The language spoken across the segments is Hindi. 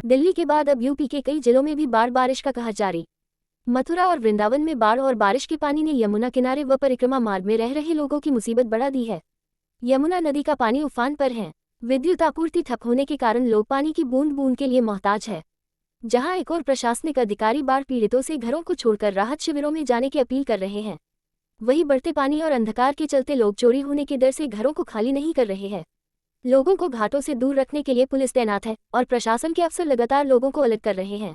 दिल्ली के बाद अब यूपी के कई जिलों में भी बाढ़ बारिश का कहर जारी। मथुरा और वृंदावन में बाढ़ और बारिश के पानी ने यमुना किनारे व परिक्रमा मार्ग में रह रहे लोगों की मुसीबत बढ़ा दी है। यमुना नदी का पानी उफान पर है। विद्युत आपूर्ति ठप होने के कारण लोग पानी की बूंद बूंद के लिए मोहताज है। जहां एक और प्रशासनिक अधिकारी बाढ़ पीड़ितों से घरों को छोड़कर राहत शिविरों में जाने की अपील कर रहे हैं। वहीं बढ़ते पानी और अंधकार के चलते लोग चोरी होने के डर से घरों को खाली नहीं कर रहे हैं। लोगों को घाटों से दूर रखने के लिए पुलिस तैनात है और प्रशासन के अफसर लगातार लोगों को अलर्ट कर रहे हैं।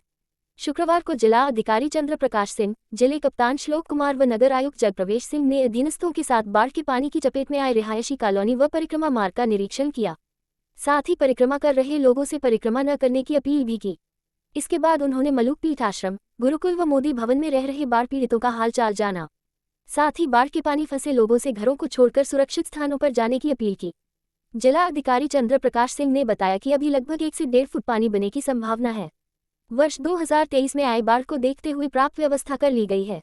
शुक्रवार को जिला अधिकारी चंद्र प्रकाश सिंह, जिले कप्तान श्लोक कुमार व नगर आयुक्त जयप्रवेश सिंह ने अधीनस्थों के साथ बाढ़ के पानी की चपेट में आए रिहायशी कॉलोनी व परिक्रमा मार्ग का निरीक्षण किया। साथ ही परिक्रमा कर रहे लोगों से परिक्रमा न करने की अपील भी की। इसके बाद उन्होंने मलुक पीठ आश्रम, गुरुकुल व मोदी भवन में रह रहे बाढ़ पीड़ितों का हालचाल जाना। साथ ही बाढ़ के पानी फंसे लोगों से घरों को छोड़कर सुरक्षित स्थानों पर जाने की अपील की। जिला अधिकारी चंद्र प्रकाश सिंह ने बताया कि अभी लगभग 1 से 1.5 फुट पानी बनने की संभावना है। वर्ष 2023 में आए बाढ़ को देखते हुए प्राप्त व्यवस्था कर ली गई है।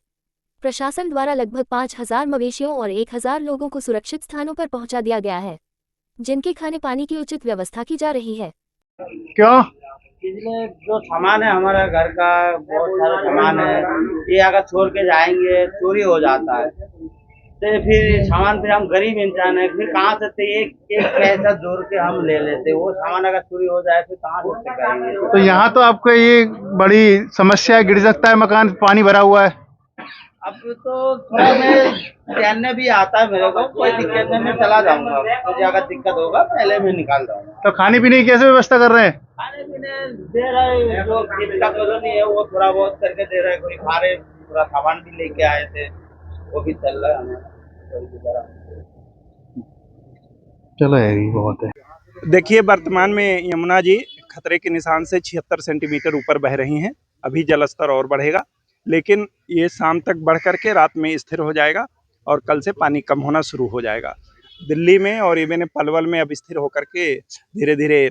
प्रशासन द्वारा लगभग 5000 मवेशियों और 1000 लोगों को सुरक्षित स्थानों पर पहुंचा दिया गया है, जिनके खाने पानी की उचित व्यवस्था की जा रही है। क्यों? इसलिए जो सामान है हमारे घर का, बहुत सारा सामान है, ये अगर छोड़ के जाएंगे चोरी हो जाता है। तो फिर सामान फिर हम गरीब इंसान है, फिर कहाँ से एक एक पैसा जोड़ के हम ले लेते, वो सामान अगर चोरी हो जाए फिर कहाँ से करेंगे। तो यहाँ तो आपको ये बड़ी समस्या है, गिर सकता है मकान, पानी भरा हुआ है। अब तो थोड़ा मैं तैरने भी आता है मेरे को, कोई दिक्कत नहीं, मैं चला जाऊंगा। मुझे अगर दिक्कत होगा पहले मैं निकाल जाऊंगा। तो खाने पीने की कैसे व्यवस्था कर रहे हैं? खाने पीने दे रहे, जो जिसका कॉलोनी है वो थोड़ा बहुत करके दे रहे, कोई खा रहे, थोड़ा सामान भी लेके आए थे, वो भी चल रहा है हमारा। चलो यही बहुत है। देखिए, वर्तमान में यमुना जी खतरे के निशान से 76 सेंटीमीटर ऊपर बह रही हैं। अभी जलस्तर और बढ़ेगा, लेकिन ये शाम तक बढ़ करके रात में स्थिर हो जाएगा और कल से पानी कम होना शुरू हो जाएगा। दिल्ली में और इवन पलवल में अब स्थिर होकर के धीरे धीरे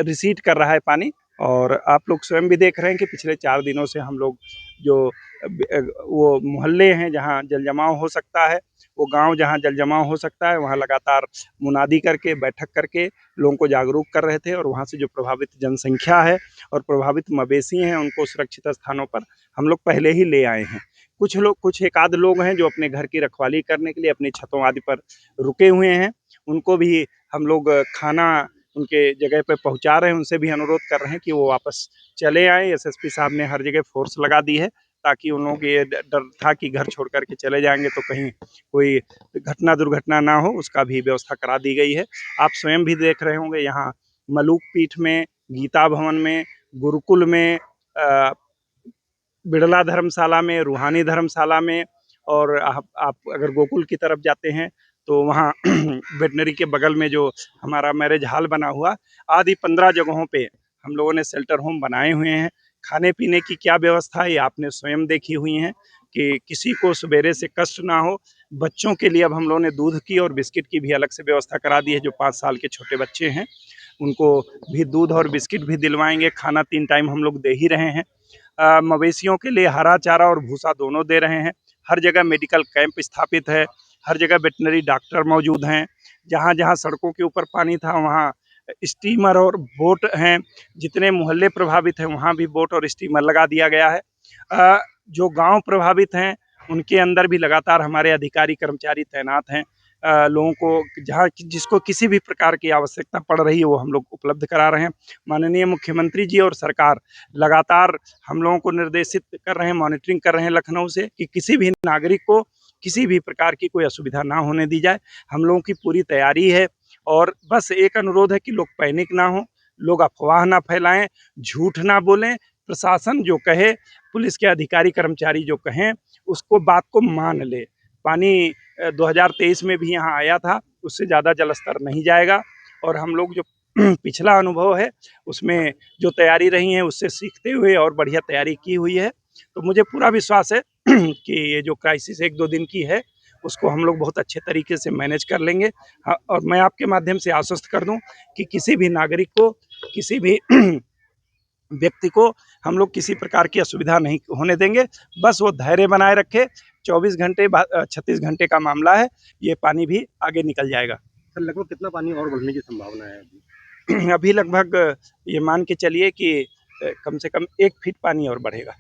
रिसीड कर रहा है पानी। और आप लोग स्वयं भी देख रहे हैं कि पिछले 4 दिनों से हम लोग जो वो मोहल्ले हैं जहाँ जल जमाव हो सकता है, वो गांव जहां जल जमाव हो सकता है, वहां लगातार मुनादी करके, बैठक करके लोगों को जागरूक कर रहे थे। और वहां से जो प्रभावित जनसंख्या है और प्रभावित मवेशी हैं, उनको सुरक्षित स्थानों पर हम लोग पहले ही ले आए हैं। कुछ एक आध लोग हैं जो अपने घर की रखवाली करने के लिए अपनी छतों आदि पर रुके हुए हैं, उनको भी हम लोग खाना उनके जगह पे पहुंचा रहे हैं। उनसे भी अनुरोध कर रहे हैं कि वो वापस चले आए। एसएसपी साहब ने हर जगह फोर्स लगा दी है, ताकि उन लोगों को ये डर था कि घर छोड़ करके चले जाएंगे तो कहीं कोई घटना दुर्घटना ना हो, उसका भी व्यवस्था करा दी गई है। आप स्वयं भी देख रहे होंगे यहाँ मलुक पीठ में, गीता भवन में, गुरुकुल में, बिड़ला धर्मशाला में, रूहानी धर्मशाला में, और आप अगर गोकुल की तरफ जाते हैं तो वहाँ वेटनरी के बगल में जो हमारा मैरिज हॉल बना हुआ, आदि 15 जगहों पे हम लोगों ने शेल्टर होम बनाए हुए हैं। खाने पीने की क्या व्यवस्था है ये आपने स्वयं देखी हुई है कि किसी को सवेरे से कष्ट ना हो। बच्चों के लिए अब हम लोगों ने दूध की और बिस्किट की भी अलग से व्यवस्था करा दी है। जो 5 साल के छोटे बच्चे हैं उनको भी दूध और बिस्किट भी दिलवाएंगे। खाना 3 टाइम हम लोग दे ही रहे हैं। मवेशियों के लिए हरा चारा और भूसा दोनों दे रहे हैं। हर जगह मेडिकल कैंप स्थापित है, हर जगह वेटनरी डॉक्टर मौजूद हैं। जहाँ जहाँ सड़कों के ऊपर पानी था वहाँ स्टीमर और बोट हैं। जितने मोहल्ले प्रभावित हैं वहाँ भी बोट और स्टीमर लगा दिया गया है। जो गांव प्रभावित हैं उनके अंदर भी लगातार हमारे अधिकारी कर्मचारी तैनात हैं। लोगों को जहाँ जिसको किसी भी प्रकार की आवश्यकता पड़ रही है वो हम लोग उपलब्ध करा रहे हैं। माननीय मुख्यमंत्री जी और सरकार लगातार हम लोगों को निर्देशित कर रहे हैं, मॉनिटरिंग कर रहे हैं लखनऊ से, कि किसी भी नागरिक को किसी भी प्रकार की कोई असुविधा ना होने दी जाए। हम लोगों की पूरी तैयारी है और बस एक अनुरोध है कि लोग पैनिक ना हो, लोग अफवाह ना फैलाएं, झूठ ना बोलें। प्रशासन जो कहे, पुलिस के अधिकारी कर्मचारी जो कहें, उसको बात को मान ले। पानी 2023 में भी यहाँ आया था, उससे ज़्यादा जलस्तर नहीं जाएगा। और हम लोग जो पिछला अनुभव है उसमें जो तैयारी रही है उससे सीखते हुए और बढ़िया तैयारी की हुई है। तो मुझे पूरा विश्वास है कि ये जो क्राइसिस 1-2 दिन की है उसको हम लोग बहुत अच्छे तरीके से मैनेज कर लेंगे। हाँ, और मैं आपके माध्यम से आश्वस्त कर दूं कि किसी भी नागरिक को, किसी भी व्यक्ति को हम लोग किसी प्रकार की असुविधा नहीं होने देंगे। बस वो धैर्य बनाए रखे। 24 घंटे 36 घंटे का मामला है, ये पानी भी आगे निकल जाएगा। सर लगभग कितना पानी और बढ़ने की संभावना है? अभी लगभग ये मान के चलिए कि कम से कम 1 फीट पानी और बढ़ेगा।